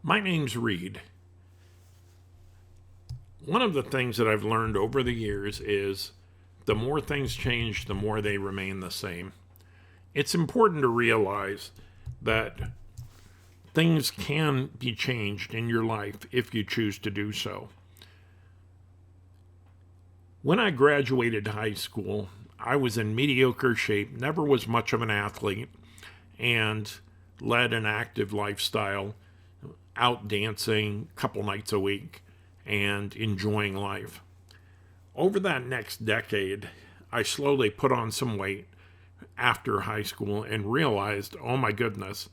My name's Reed. One of the things that I've learned over the years is the more things change, the more they remain the same. It's important to realize that things can be changed in your life if you choose to do so. When I graduated high school, I was in mediocre shape, never was much of an athlete, and led an active lifestyle, out dancing a couple nights a week and enjoying life. Over that next decade, I slowly put on some weight after high school and realized, oh my goodness,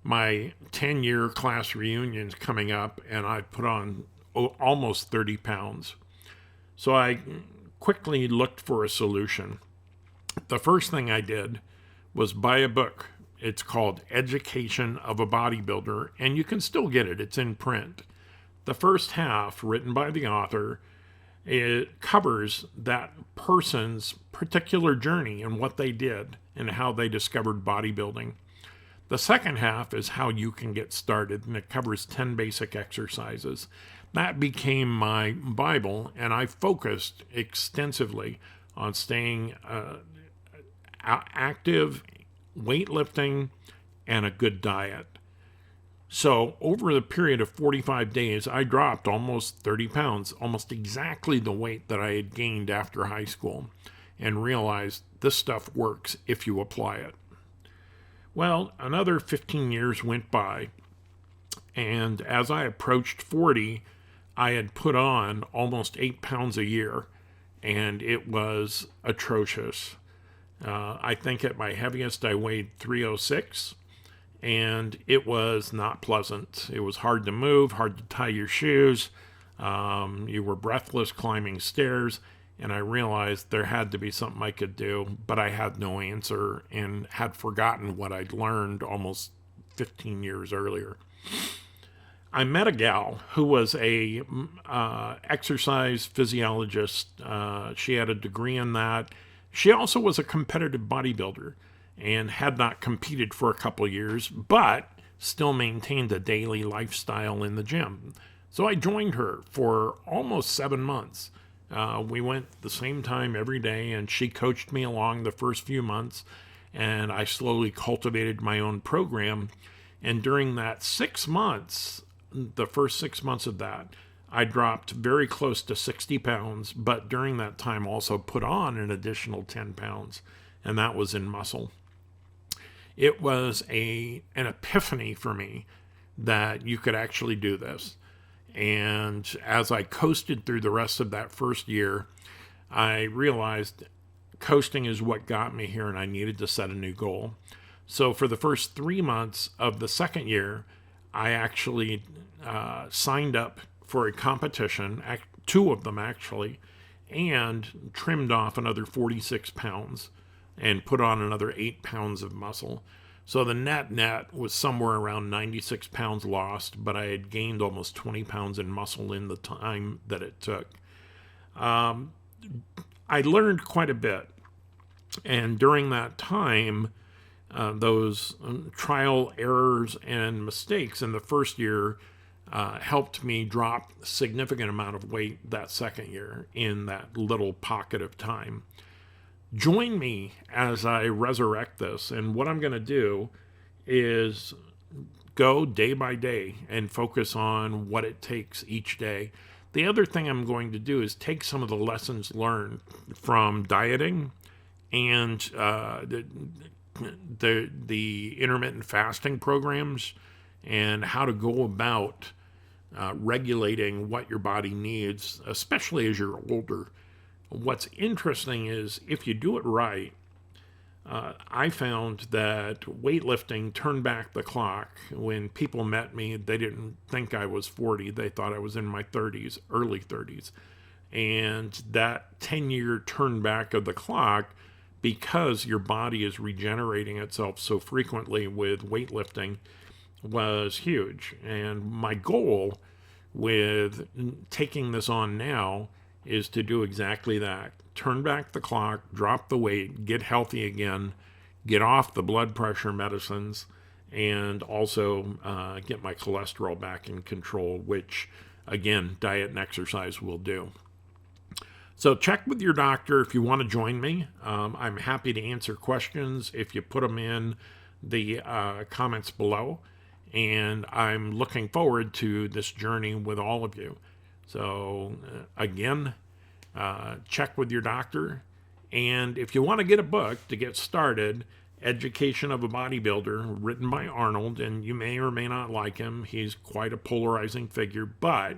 my 10-year class reunion's coming up and I put on almost 30 pounds. So I quickly looked for a solution. The first thing I did was buy a book. It's called Education of a Bodybuilder, and you can still get it. It's in print. The first half, written by the author, it covers that person's particular journey and what they did and how they discovered bodybuilding. The second half is how you can get started, and it covers 10 basic exercises. That became my Bible, and I focused extensively on staying active, weightlifting, and a good diet. So, over the period of 45 days, I dropped almost 30 pounds, almost exactly the weight that I had gained after high school, and realized this stuff works if you apply it. Well, another 15 years went by, and as I approached 40, I had put on almost 8 pounds a year, and it was atrocious. I think at my heaviest I weighed 306, and it was not pleasant. It was hard to move, hard to tie your shoes. You were breathless climbing stairs, and I realized there had to be something I could do, but I had no answer and had forgotten what I'd learned almost 15 years earlier. I met a gal who was a exercise physiologist. She had a degree in that. She also was a competitive bodybuilder and had not competed for a couple years, but still maintained a daily lifestyle in the gym. So I joined her for almost 7 months. We went the same time every day, and she coached me along the first few months, and I slowly cultivated my own program. And during that 6 months, the first 6 months of that, I dropped very close to 60 pounds, but during that time also put on an additional 10 pounds, and that was in muscle. It was an epiphany for me that you could actually do this. And as I coasted through the rest of that first year, I realized coasting is what got me here, and I needed to set a new goal. So for the first 3 months of the second year, I actually signed up for a competition, 2 of them actually, and trimmed off another 46 pounds and put on another 8 pounds of muscle. So the net was somewhere around 96 pounds lost, but I had gained almost 20 pounds in muscle in the time that it took. I learned quite a bit. And during that time, those trial errors and mistakes in the first year helped me drop a significant amount of weight that second year in that little pocket of time. Join me as I resurrect this, and what I'm going to do is go day by day and focus on what it takes each day. The other thing I'm going to do is take some of the lessons learned from dieting and the intermittent fasting programs and how to go about regulating what your body needs, especially as you're older. What's interesting is if you do it right, I found that weightlifting turned back the clock. When people met me, they didn't think I was 40. They thought I was in my 30s, early 30s. And that 10-year turn back of the clock, because your body is regenerating itself so frequently with weightlifting, was huge. And my goal with taking this on now is to do exactly that. Turn back the clock, drop the weight, get healthy again, get off the blood pressure medicines, and also get my cholesterol back in control, which, again, diet and exercise will do. So check with your doctor if you want to join me. I'm happy to answer questions if you put them in the comments below. And I'm looking forward to this journey with all of you. So, again, check with your doctor. And if you want to get a book to get started, Education of a Bodybuilder, written by Arnold, and you may or may not like him. He's quite a polarizing figure, but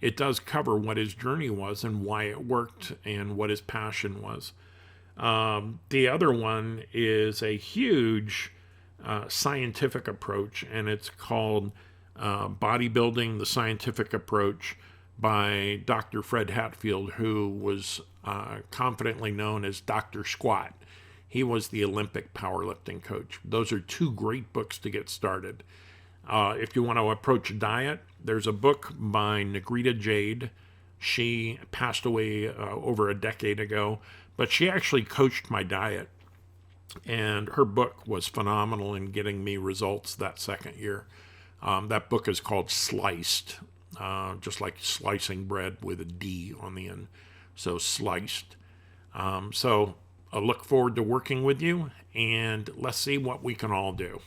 it does cover what his journey was and why it worked and what his passion was. The other one is a huge scientific approach, and it's called Bodybuilding, the Scientific Approach by Dr. Fred Hatfield, who was confidently known as Dr. Squat. He was the Olympic powerlifting coach. Those are two great books to get started. If you want to approach a diet, there's a book by Negrita Jade. She passed away over a decade ago, but she actually coached my diet. And her book was phenomenal in getting me results that second year. That book is called Sliced, just like slicing bread with a D on the end. So Sliced. So I look forward to working with you, and let's see what we can all do.